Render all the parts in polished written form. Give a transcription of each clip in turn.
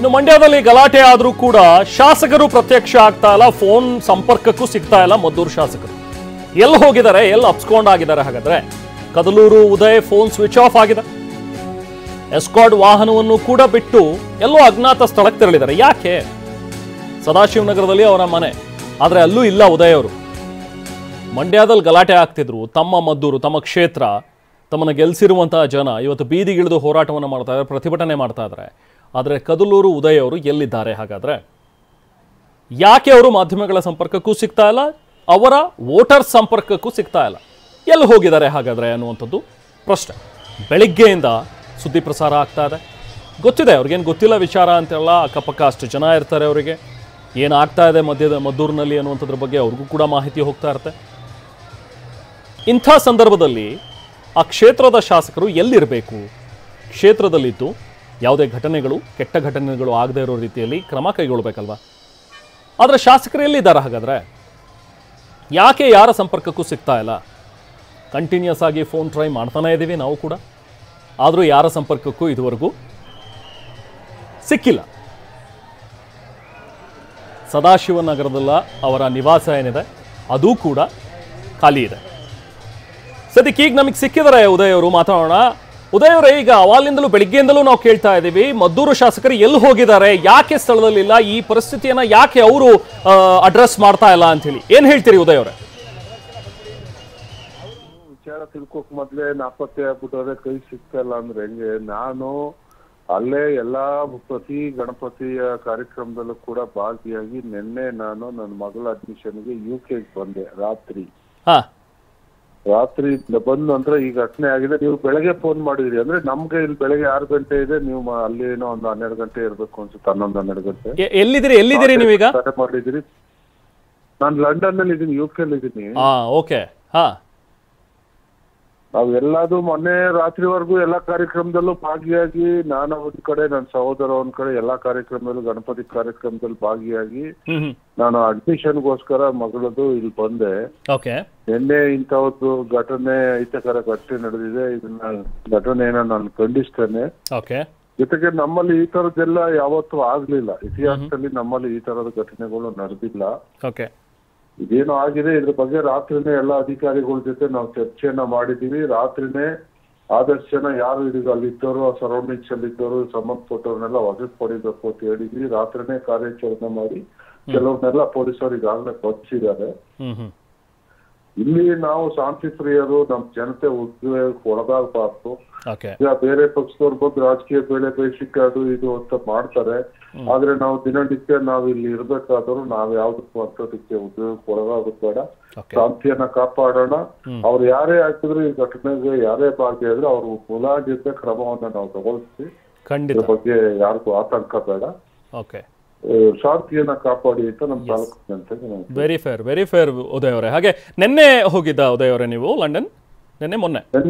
ಇನ್ನು ಮಂಡ್ಯದಲ್ಲಿ ಗಲಾಟೆ ಆದ್ರೂ ಕೂಡ ಶಾಸಕರು ಪ್ರತ್ಯಕ್ಷ ಆಗ್ತಾ ಇಲ್ಲ, ಫೋನ್ ಸಂಪರ್ಕಕ್ಕೂ ಸಿಗ್ತಾ ಇಲ್ಲ ಮದ್ದೂರು ಶಾಸಕರು. ಎಲ್ಲಿ ಹೋಗಿದ್ದಾರೆ, ಎಲ್ಲಿ ಅಪ್ಸ್ಕೊಂಡಾಗಿದ್ದಾರೆ? ಹಾಗಾದ್ರೆ Kadaluru Uday phone switch off ಆಗಿದೆ. ಎಸ್ಕಾರ್ಟ್ ವಾಹನವನ್ನು ಕೂಡ ಬಿಟ್ಟು ಎಲ್ಲೋ ಅಜ್ಞಾತ ಸ್ಥಳಕ್ಕೆ ತೆರಳಿದ್ದಾರೆ. ಯಾಕೆ? ಸದಾಶಿವನಗರದಲ್ಲಿ ಅವರ ಮನೆ, ಆದ್ರೆ ಅಲ್ಲೂ ಇಲ್ಲ ಉದಯ್ ಅವರು. ಮಂಡ್ಯದಲ್ಲಿ ಗಲಾಟೆ ಆಗ್ತಿದ್ರು, ತಮ್ಮ ಮದ್ದೂರು, ತಮ್ಮ ಕ್ಷೇತ್ರ, ತಮ್ಮನ್ನು ಗೆಲ್ಲಿಸಿರುವಂತಹ ಜನ ಇವತ್ತು ಬೀದಿಗಿಳಿದು ಹೋರಾಟವನ್ನು ಮಾಡ್ತಾ ಇದ್ದಾರೆ, ಪ್ರತಿಭಟನೆ ಮಾಡ್ತಾ ಇದ್ದಾರೆ. ಆದರೆ ಕದಲೂರು ಉದಯ್ ಅವರು ಎಲ್ಲಿದ್ದಾರೆ? ಹಾಗಾದ್ರೆ ಯಾಕೆ ಅವರು ಮಾಧ್ಯಮಗಳ ಸಂಪರ್ಕಕ್ಕೂ ಸಿಗ್ತಾ ಇಲ್ಲ, ಅವರ ವೋಟರ್ ಸಂಪರ್ಕಕ್ಕೂ ಸಿಗ್ತಾ ಇಲ್ಲ? ಎಲ್ಲಿ ಹೋಗಿದ್ದಾರೆ ಹಾಗಾದ್ರೆ ಅನ್ನುವಂಥದ್ದು ಪ್ರಶ್ನೆ. ಬೆಳಿಗ್ಗೆಯಿಂದ ಸುದ್ದಿ ಪ್ರಸಾರ ಆಗ್ತಾ ಇದೆ. ಗೊತ್ತಿದೆ ಅವ್ರಿಗೇನು ಗೊತ್ತಿಲ್ಲ ವಿಚಾರ ಅಂತೆಲ್ಲ, ಅಕ್ಕಪಕ್ಕ ಅಷ್ಟು ಜನ ಇರ್ತಾರೆ, ಅವರಿಗೆ ಏನಾಗ್ತಾ ಇದೆ ಮದ್ದೂರಿನಲ್ಲಿ ಅನ್ನುವಂಥದ್ರ ಬಗ್ಗೆ ಅವ್ರಿಗೂ ಕೂಡ ಮಾಹಿತಿ ಹೋಗ್ತಾ ಇರುತ್ತೆ. ಇಂಥ ಸಂದರ್ಭದಲ್ಲಿ ಆ ಕ್ಷೇತ್ರದ ಶಾಸಕರು ಎಲ್ಲಿರಬೇಕು? ಕ್ಷೇತ್ರದಲ್ಲಿದ್ದು ಯಾವುದೇ ಘಟನೆಗಳು, ಕೆಟ್ಟ ಘಟನೆಗಳು ಆಗದೇ ಇರೋ ರೀತಿಯಲ್ಲಿ ಕ್ರಮ ಕೈಗೊಳ್ಳಬೇಕಲ್ವಾ? ಆದರೆ ಶಾಸಕರು ಎಲ್ಲಿದ್ದಾರೆ ಹಾಗಾದರೆ? ಯಾಕೆ ಯಾರ ಸಂಪರ್ಕಕ್ಕೂ ಸಿಗ್ತಾ ಇಲ್ಲ? ಕಂಟಿನ್ಯೂಸ್ ಆಗಿ ಫೋನ್ ಟ್ರೈ ಮಾಡ್ತಾನೇ ಇದ್ದೀವಿ ನಾವು ಕೂಡ, ಆದರೂ ಯಾರ ಸಂಪರ್ಕಕ್ಕೂ ಇದುವರೆಗೂ ಸಿಕ್ಕಿಲ್ಲ. ಸದಾಶಿವನಗರದಲ್ಲ ಅವರ ನಿವಾಸ ಏನಿದೆ ಅದು ಕೂಡ ಖಾಲಿ ಇದೆ. ಸದ್ಯಕ್ಕೆ ಈಗ ನಮಗೆ ಸಿಕ್ಕಿದ್ದಾರೆ ಉದಯ್ ಅವರು. ಮಾತಾಡೋಣ. ಉದಯ್ ಅವರೇ, ಈಗ ಅವಾಲಿಂದಲೂ ಬೆಳಿಗ್ಗೆಯಿಂದಲೂ ನಾವು ಕೇಳ್ತಾ ಇದ್ದೀವಿ, ಮದ್ದೂರು ಶಾಸಕರು ಎಲ್ಲಿ ಹೋಗಿದ್ದಾರೆ, ಯಾಕೆ ಸ್ಥಳದಲ್ಲಿಲ್ಲ, ಈ ಪರಿಸ್ಥಿತಿಯನ್ನ ಯಾಕೆ ಅವರು ಅಡ್ರೆಸ್ ಮಾಡ್ತಾ ಇಲ್ಲ ಅಂತ ಹೇಳಿ ಏನ್ ಹೇಳ್ತೀರಿ ಉದಯ್ ಅವರೇ? ವಿಚಾರ ತಿಳ್ಕೋಕ್ ಮೊದ್ಲೇ ನಾಪತ್ತೆ ಆಗ್ಬಿಟ್ಟವ್ರೆ, ಕೈ ಸಿಗ್ತಾ ಇಲ್ಲ ಅಂದ್ರೆ ಹೆಂಗೆ? ನಾನು ಅಲ್ಲೇ ಪ್ರತಿ ಗಣಪತಿಯ ಕಾರ್ಯಕ್ರಮದಲ್ಲೂ ಕೂಡ ಭಾಗಿಯಾಗಿ ನಿನ್ನೆ ನಾನು ನನ್ನ ಮಗಳ ಅಡ್ಮಿಷನ್ಗೆ UK ಬಂದೆ. ರಾತ್ರಿ ಬಂದು ಅಂದ್ರೆ ಈ ಘಟನೆ ಆಗಿದೆ. ನೀವು ಬೆಳಗ್ಗೆ ಫೋನ್ ಮಾಡಿದ್ರಿ ಅಂದ್ರೆ ನಮ್ಗೆ ಇಲ್ಲಿ ಬೆಳಗ್ಗೆ 6 ಗಂಟೆ ಇದೆ, ನೀವು ಅಲ್ಲಿ ಏನೋ ಒಂದು 12 ಗಂಟೆ ಇರ್ಬೇಕು ಅನ್ಸುತ್ತೆ, 11-12 ಗಂಟೆ. ಎಲ್ಲಿದ್ದೀರಿ ನೀವೀಗ? ಮಾಡಿದಿರಿ. ನಾನು ಲಂಡನ್ ಅಲ್ಲಿ ಇದ್ದೀನಿ, UK ಅಲ್ಲಿ ಇದ್ದೀನಿ. ಓಕೆ. ನಾವ್ ಎಲ್ಲಾದು ಮೊನ್ನೆ ರಾತ್ರಿವರೆಗೂ ಎಲ್ಲಾ ಕಾರ್ಯಕ್ರಮದಲ್ಲೂ ಭಾಗಿಯಾಗಿ, ನಾನು ಒಂದ್ ಕಡೆ, ನನ್ನ ಸಹೋದರ ಒಂದ್ ಕಡೆ, ಎಲ್ಲಾ ಕಾರ್ಯಕ್ರಮದಲ್ಲೂ ಗಣಪತಿ ಕಾರ್ಯಕ್ರಮದಲ್ಲಿ ಭಾಗಿಯಾಗಿ ನಾನು ಅಡ್ಮಿಷನ್ಗೋಸ್ಕರ ಮಗಳದು ಇಲ್ಲಿ ಬಂದೆ. ನಿನ್ನೆ ಇಂಥದ್ದು ಘಟನೆ, ಅಹಿತಕರ ಘಟನೆ ನಡೆದಿದೆ. ಇದನ್ನ ಘಟನೆಯನ್ನ ನಾನು ಖಂಡಿಸ್ತೇನೆ. ಜೊತೆಗೆ ನಮ್ಮಲ್ಲಿ ಈ ತರದ್ದೆಲ್ಲ ಯಾವತ್ತೂ ಆಗ್ಲಿಲ್ಲ, ಇತಿಹಾಸದಲ್ಲಿ ನಮ್ಮಲ್ಲಿ ಈ ತರದ ಘಟನೆಗಳು ನಡೆದಿಲ್ಲ. ಇದೇನು ಆಗಿದೆ ಇದ್ರ ಬಗ್ಗೆ ರಾತ್ರಿನೇ ಎಲ್ಲ ಅಧಿಕಾರಿಗಳ ಜೊತೆ ನಾವು ಚರ್ಚೆಯನ್ನ ಮಾಡಿದೀವಿ. ರಾತ್ರಿನೇ ಆದಷ್ಟು ಜನ ಯಾರು ಅಲ್ಲಿದ್ದವರು, ಸರೌಂಡಿಂಗ್ಸ್ ಅಲ್ಲಿ ಇದ್ದವರು, ಸಂಬಂಧಪಟ್ಟವ್ರನ್ನೆಲ್ಲ ವಜಕ್ ಪಡಿಬೇಕು ಅಂತ ಹೇಳಿದ್ವಿ. ರಾತ್ರಿನೇ ಕಾರ್ಯಾಚರಣೆ ಮಾಡಿ ಕೆಲವ್ರನ್ನೆಲ್ಲ ಪೊಲೀಸರು ಈಗಾಗಲೇ ಬಂಧಿಸಿದ್ದಾರೆ. ಇಲ್ಲಿ ನಾವು ಶಾಂತಿ ಪ್ರಿಯರು, ನಮ್ ಜನತೆ ಉದ್ಯೋಗಕ್ಕೆ ಒಳಗಾಗಬಾರ್ದು. ಈಗ ಬೇರೆ ಪಕ್ಷದವ್ರು ಬಂದು ರಾಜಕೀಯ ಬೇಳೆ ಬೇಯಿಸಿಕೆ ಅದು ಇದು ಅಂತ ಮಾಡ್ತಾರೆ. ಆದ್ರೆ ನಾವು ದಿನನಿತ್ಯ ನಾವ್ ಇಲ್ಲಿ ಇರ್ಬೇಕಾದ್ರು ನಾವ್ ಯಾವ್ದಕ್ಕೂ ಅಂತದಕ್ಕೆ ಉದ್ಯೋಗಕ್ಕೆ ಒಳಗಾಗೋದು ಬೇಡ. ಶಾಂತಿಯನ್ನ ಕಾಪಾಡೋಣ. ಅವ್ರು ಯಾರೇ ಹಾಕಿದ್ರು ಈ ಘಟನೆಗೆ ಯಾರೇ ಭಾಗಿಯಾದ್ರೆ ಅವ್ರು ಮುಲಾಜಿದ್ದ ಕ್ರಮವನ್ನ ನಾವು ತಗೊಳ್ತೀವಿ. ಇದ್ರ ಬಗ್ಗೆ ಯಾರಿಗೂ ಆತಂಕ ಬೇಡ. ಶಾಂತಿಯನ್ನ ಕಾಪಾಡಿ ಅಂತ ನಮ್ಮ ತಾಲೂಕು ಜನತೆಗೆ. ವೆರಿ ಫೇರ್ ಉದಯ್ ಅವರೇ. ಹಾಗೆ ನಿನ್ನೆ ಹೋಗಿದ್ದ ಉದಯ್ ಅವರೇ ನೀವು ಲಂಡನ್? ಮೊನ್ನೆ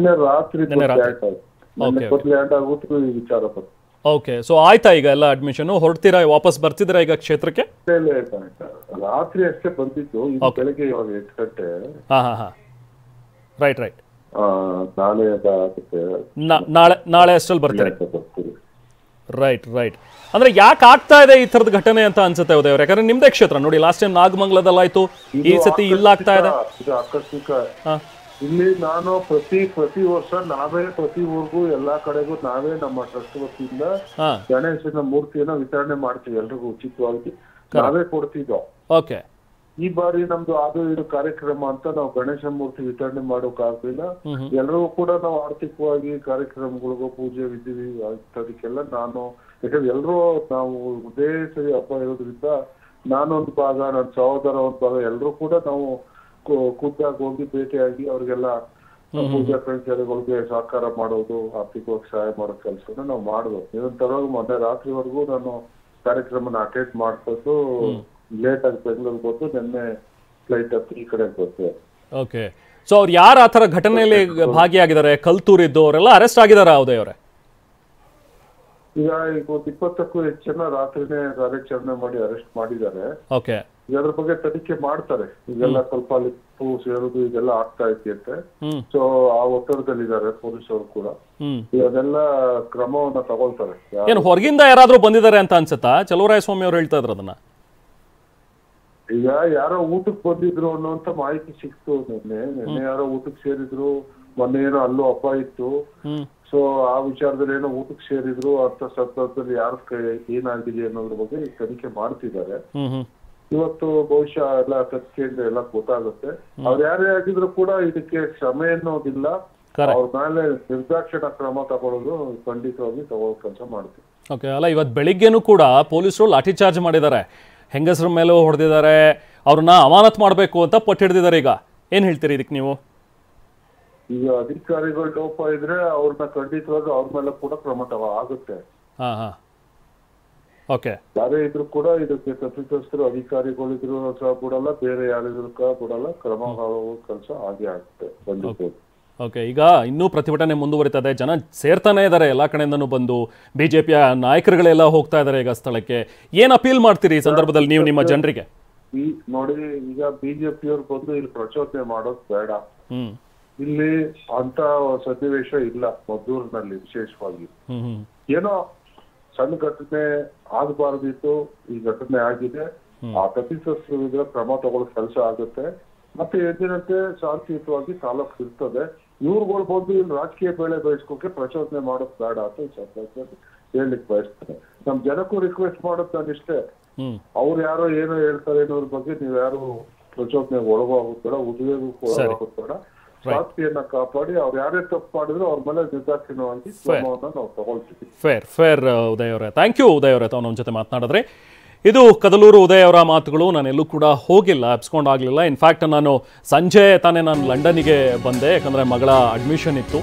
ರಾತ್ರಿ ಲ್ಯಾಂಡ್ ಆಗುತ್ತೆ ಈ ವಿಚಾರ ಬಗ್ಗೆ. ಓಕೆ. ಸೊ ಆಯ್ತಾ ಈಗ ಎಲ್ಲ ಅಡ್ಮಿಷನ್? ಹೊರಡ್ತೀರಾ, ವಾಪಸ್ ಬರ್ತಿದ್ದೀರಾ ಈಗ ಕ್ಷೇತ್ರಕ್ಕೆ? ರಾತ್ರಿ ಅಷ್ಟೇ ಬಂದಿದ್ದು, ಬೆಳಗ್ಗೆ ಇವಾಗ 8 ಗಂಟೆ. ರೈಟ್. ನಾಳೆ ಅಷ್ಟಲ್ಲಿ ಬರ್ತೀರಿ? ರೈಟ್. ಅಂದ್ರೆ ಯಾಕೆ ಆಗ್ತಾ ಇದೆ ಈ ತರದ ಘಟನೆ ಅಂತ ಅನ್ಸುತ್ತೆ ಉದಯ್ ಅವ್ರೆ? ಯಾಕಂದ್ರೆ ನಿಮ್ದೇ ಕ್ಷೇತ್ರ ನೋಡಿ, ಲಾಸ್ಟ್ ಟೈಮ್ ನಾಗಮಂಗಲದಲ್ಲಾಯ್ತು, ಈ ಸತಿ ಇಲ್ಲ ಆಗ್ತಾ ಇದೆ. ಇದು ಆಕಸ್ಮಿಕ. ಇಲ್ಲಿ ನಾನು ಪ್ರತಿ ವರ್ಷ ನಾವೇ ಪ್ರತಿ ಊರಿಗೂ ಎಲ್ಲಾ ಕಡೆಗೂ ನಾವೇ ನಮ್ಮ ಟ್ರಸ್ಟ್ ವತಿಯಿಂದ ಗಣೇಶನ ಮೂರ್ತಿಯನ್ನ ವಿತರಣೆ ಮಾಡ್ತೀವಿ. ಎಲ್ರಿಗೂ ಉಚಿತವಾಗಿ ನಾವೇ ಕೊಡ್ತಿದ್ದೋ. ಈ ಬಾರಿ ನಮ್ದು ಅದು ಇದು ಕಾರ್ಯಕ್ರಮ ಅಂತ ನಾವು ಗಣೇಶ ಮೂರ್ತಿ ವಿತರಣೆ ಮಾಡೋಕ್ ಆಗ್ಲಿಲ್ಲ. ಎಲ್ರಿಗೂ ಕೂಡ ನಾವು ಆರ್ಥಿಕವಾಗಿ ಕಾರ್ಯಕ್ರಮಗಳಿಗೂ ಪೂಜೆ ವಿಧಿ ಅದಕ್ಕೆಲ್ಲ ನಾನು, ಯಾಕಂದ್ರೆ ಎಲ್ರೂ ನಾವು ಒಂದೇ ಸರಿ ಹಬ್ಬ ಇರೋದ್ರಿಂದ ನಾನೊಂದು ಭಾಗ, ನನ್ನ ಸಹೋದರ ಒಂದ್ ಭಾಗ, ಎಲ್ರೂ ಕೂಡ ನಾವು ಖುದ್ದಾಗಿ ಹೋಗಿ ಭೇಟಿಯಾಗಿ ಅವ್ರಿಗೆಲ್ಲ ಪೂಜಾ ಕೈಂಕರ್ಯಗಳಿಗೆ ಸಹಕಾರ ಮಾಡೋದು, ಆರ್ಥಿಕವಾಗಿ ಸಹಾಯ ಮಾಡೋ ಕೆಲಸನ ನಾವು ಮಾಡ್ಬೇಕು. ನಿರಂತರವಾಗಿ ಮೊನ್ನೆ ರಾತ್ರಿವರೆಗೂ ನಾನು ಕಾರ್ಯಕ್ರಮನ ಅಟೆಂಡ್ ಮಾಡ್ಕೊಂಡು ಲೇಟ್ ಆಗಿ ಬೆಂಗಳೂರಿಗೆ ಬಂದು ನಿನ್ನೆ ಫ್ಲೈಟ್ ಹತ್ತಿ ಈ ಕಡೆ ಬರ್ತೀವಿ. ಓಕೆ. ಸೊ ಅವ್ರು ಯಾರು ಆ ಥರ ಘಟನೆಯಲ್ಲಿ ಭಾಗಿಯಾಗಿದ್ದಾರೆ, ಕಲ್ತೂರಿದ್ದು ಅವರೆಲ್ಲ ಅರೆಸ್ಟ್ ಆಗಿದಾರಾ ಉದಯ್ ಅವರೇ? ಈಗ 20ಕ್ಕೂ ಹೆಚ್ಚು ಜನ ರಾತ್ರಿನೇ ಕಾರ್ಯಾಚರಣೆ ಮಾಡಿ ಅರೆಸ್ಟ್ ಮಾಡಿದ್ದಾರೆ. ಓಕೆ. ಅದ್ರ ಬಗ್ಗೆ ತನಿಖೆ ಮಾಡ್ತಾರೆ. ಈಗೆಲ್ಲ ಸ್ವಲ್ಪ ಅಲ್ಲಿ ಸೇರೋದು ಇದೆಲ್ಲ ಆಗ್ತಾ ಐತಿಯಂತೆ. ಹ್ಮ್ ಸೊ ಆ ಒತ್ತಡದಲ್ಲಿದ್ದಾರೆ ಪೊಲೀಸರು ಕೂಡ. ಹ್ಮ್ ಅದೆಲ್ಲ ಕ್ರಮವನ್ನ ತಗೊಳ್ತಾರೆ. ಏನು ಹೊರಗಿಂದ ಯಾರಾದ್ರೂ ಬಂದಿದ್ದಾರೆ ಅಂತ ಅನ್ಸುತ್ತಾ? ಚಲುವರಾಯಸ್ವಾಮಿ ಅವ್ರು ಹೇಳ್ತಾ ಇದ್ರು ಅದನ್ನ. ಈಗ ಯಾರೋ ಊಟಕ್ಕೆ ಬಂದಿದ್ರು ಅನ್ನೋಂತ ಮಾಹಿತಿ ಸಿಕ್ತು. ನಿನ್ನೆ ಯಾರೋ ಊಟಕ್ಕೆ ಸೇರಿದ್ರು, ಮೊನ್ನೆ ಏನೋ ಅಲ್ಲೂ ಹಬ್ಬ ಇತ್ತು. ಸೊ ಆ ವಿಚಾರದಲ್ಲಿ ಏನೋ ಊಟಕ್ಕೆ ಸೇರಿದ್ರು ಅಂತ ಸಂದರ್ಭದಲ್ಲಿ ಯಾರ ಏನಾಗಿದೆ ಅನ್ನೋದ್ರ ಬಗ್ಗೆ ತನಿಖೆ ಮಾಡ್ತಿದ್ದಾರೆ. ಇವತ್ತು ಬಹುಶಃ ಎಲ್ಲ ತನಿಖೆಯಿಂದ ಎಲ್ಲ ಗೊತ್ತಾಗುತ್ತೆ. ಅವ್ರು ಯಾರೇ ಆಗಿದ್ರು ಕೂಡ ಇದಕ್ಕೆ ಕ್ಷಮೆ ಅನ್ನೋದಿಲ್ಲ. ಅವ್ರ ಮೇಲೆ ನಿರ್ದಾಕ್ಷಿಣ್ಯ ಕ್ರಮ ತಗೊಳ್ಳೋದು ಖಂಡಿತವಾಗಿ ತಗೊಳ್ಳೋ ಕೆಲಸ ಮಾಡ್ತೀವಿ. ಓಕೆ, ಅಲ್ಲ ಇವತ್ತು ಬೆಳಿಗ್ಗೆನೂ ಕೂಡ ಪೊಲೀಸರು ಲಾಠಿ ಚಾರ್ಜ್ ಮಾಡಿದ್ದಾರೆ, ಹೆಂಗಸರ ಮೇಲೂ ಹೊಡೆದಿದ್ದಾರೆ, ಅವ್ರನ್ನ ಅಮಾನತ್ ಮಾಡಬೇಕು ಅಂತ ಪಟ್ಟು ಹಿಡಿದಿದ್ದಾರೆ. ಈಗ ಏನ್ ಹೇಳ್ತೀರಿ ಇದಕ್ಕೆ ನೀವು? ಈಗ ಅಧಿಕಾರಿಗಳ ಲೋಪ ಇದ್ರೆ ಅವ್ರನ್ನ ಖಂಡಿತವಾಗಿ ಅವ್ರ ಮೇಲೆ ಕೂಡ ಕ್ರಮ ಆಗುತ್ತೆ. ಓಕೆ, ಯಾರೇ ಇದ್ರು ಕೂಡ ಇದಕ್ಕೆ ತಪ್ಪಿತಸ್ಥರು ಅಧಿಕಾರಿಗಳಿದ್ರು ಸಹ ಬಿಡಲ್ಲ, ಬೇರೆ ಯಾರಿದ್ರು ಬಿಡಲ್ಲ, ಕ್ರಮ ಕೆಲಸ ಆಗೇ ಆಗುತ್ತೆ. ಓಕೆ, ಈಗ ಇನ್ನೂ ಪ್ರತಿಭಟನೆ ಮುಂದುವರಿತದೆ, ಜನ ಸೇರ್ತಾನೆ ಇದ್ದಾರೆ ಎಲ್ಲ ಕಡೆಯಿಂದನೂ ಬಂದು. ಬಿಜೆಪಿಯ ನಾಯಕರುಗಳೆಲ್ಲ ಹೋಗ್ತಾ ಇದ್ದಾರೆ ಈಗ ಸ್ಥಳಕ್ಕೆ. ಏನ್ ಅಪೀಲ್ ಮಾಡ್ತೀರಿ ಈ ಸಂದರ್ಭದಲ್ಲಿ ನೀವು ನಿಮ್ಮ ಜನರಿಗೆ? ನೋಡಿ, ಈಗ ಬಿಜೆಪಿಯವ್ರು ಬಂದು ಇಲ್ಲಿ ಪ್ರಚೋದನೆ ಮಾಡೋದು ಬೇಡ. ಇಲ್ಲಿ ಅಂತ ಸನ್ನಿವೇಶ ಇಲ್ಲ ಮದ್ದೂರಿನಲ್ಲಿ ವಿಶೇಷವಾಗಿ. ಏನೋ ಸಣ್ಣ ಘಟನೆ ಆಗಬಾರ್ದಿತ್ತು, ಈ ಘಟನೆ ಆಗಿದೆ. ಆ ತಪ್ಪಿತಸ್ಥರ ಕ್ರಮ ತಗೊಳ್ಳೋ ಕೆಲಸ ಆಗುತ್ತೆ. ಮತ್ತೆ ಎಂದಿನಂತೆ ಶಾಂತಿಯುತವಾಗಿ ತಾಲೂಕು ಇರ್ತದೆ. ಇವ್ರುಗಳು ಬಂದು ಇಲ್ಲಿ ರಾಜಕೀಯ ಬೆಳೆ ಬಯಸ್ಕೋಕೆ ಪ್ರಚೋದನೆ ಮಾಡೋದು ಬೇಡ ಅಂತ ಹೇಳಲಿಕ್ಕೆ ಬಯಸ್ತಾರೆ. ನಮ್ ಜನಕ್ಕೂ ರಿಕ್ವೆಸ್ಟ್ ಮಾಡೋದು ನಾನು ಇಷ್ಟೇ, ಅವ್ರು ಯಾರೋ ಏನೋ ಹೇಳ್ತಾರೆ ಅನ್ನೋದ್ರ ಬಗ್ಗೆ ನೀವ್ ಯಾರು ಪ್ರಚೋದನೆಗೆ ಒಳಗೋಗೋದು ಬೇಡ, ಉದ್ಯೋಗಕ್ಕೂ ಒಳಗೋಗೋದು ಬೇಡ. ಶಾಂತಿಯನ್ನ ಕಾಪಾಡಿ ಅವ್ರು ಯಾರೇ ತಪ್ಪು ಮಾಡಿದ್ರು ಅವ್ರ ಮೇಲೆ ನಿರ್ದಾಕ್ಷಿಣ್ಯವಾಗಿ ಕ್ರಮವನ್ನ ನಾವು ತಗೊಳ್ತೀವಿ. ಫೇರ್ ಉದಯ್ ಅವರೇ, ಥ್ಯಾಂಕ್ ಯು ಉದಯ್ ಅವರೇ, ತಾವು ನಮ್ಮ ಜೊತೆ ಮಾತನಾಡಿದ್ರೆ. ಇದು ಕದಲೂರು ಉದಯ್ ಅವರ ಮಾತುಗಳು. ನಾನೆಲ್ಲೂ ಕೂಡ ಹೋಗಿಲ್ಲ, ಎಬ್ಸ್ಕೊಂಡಾಗಲಿಲ್ಲ. ಇನ್ಫ್ಯಾಕ್ಟ್ ನಾನು ಸಂಜೆ ತಾನೇ ನಾನು ಲಂಡನ್ನಿಗೆ ಬಂದೆ, ಯಾಕಂದರೆ ಮಗಳ ಅಡ್ಮಿಷನ್ ಇತ್ತು.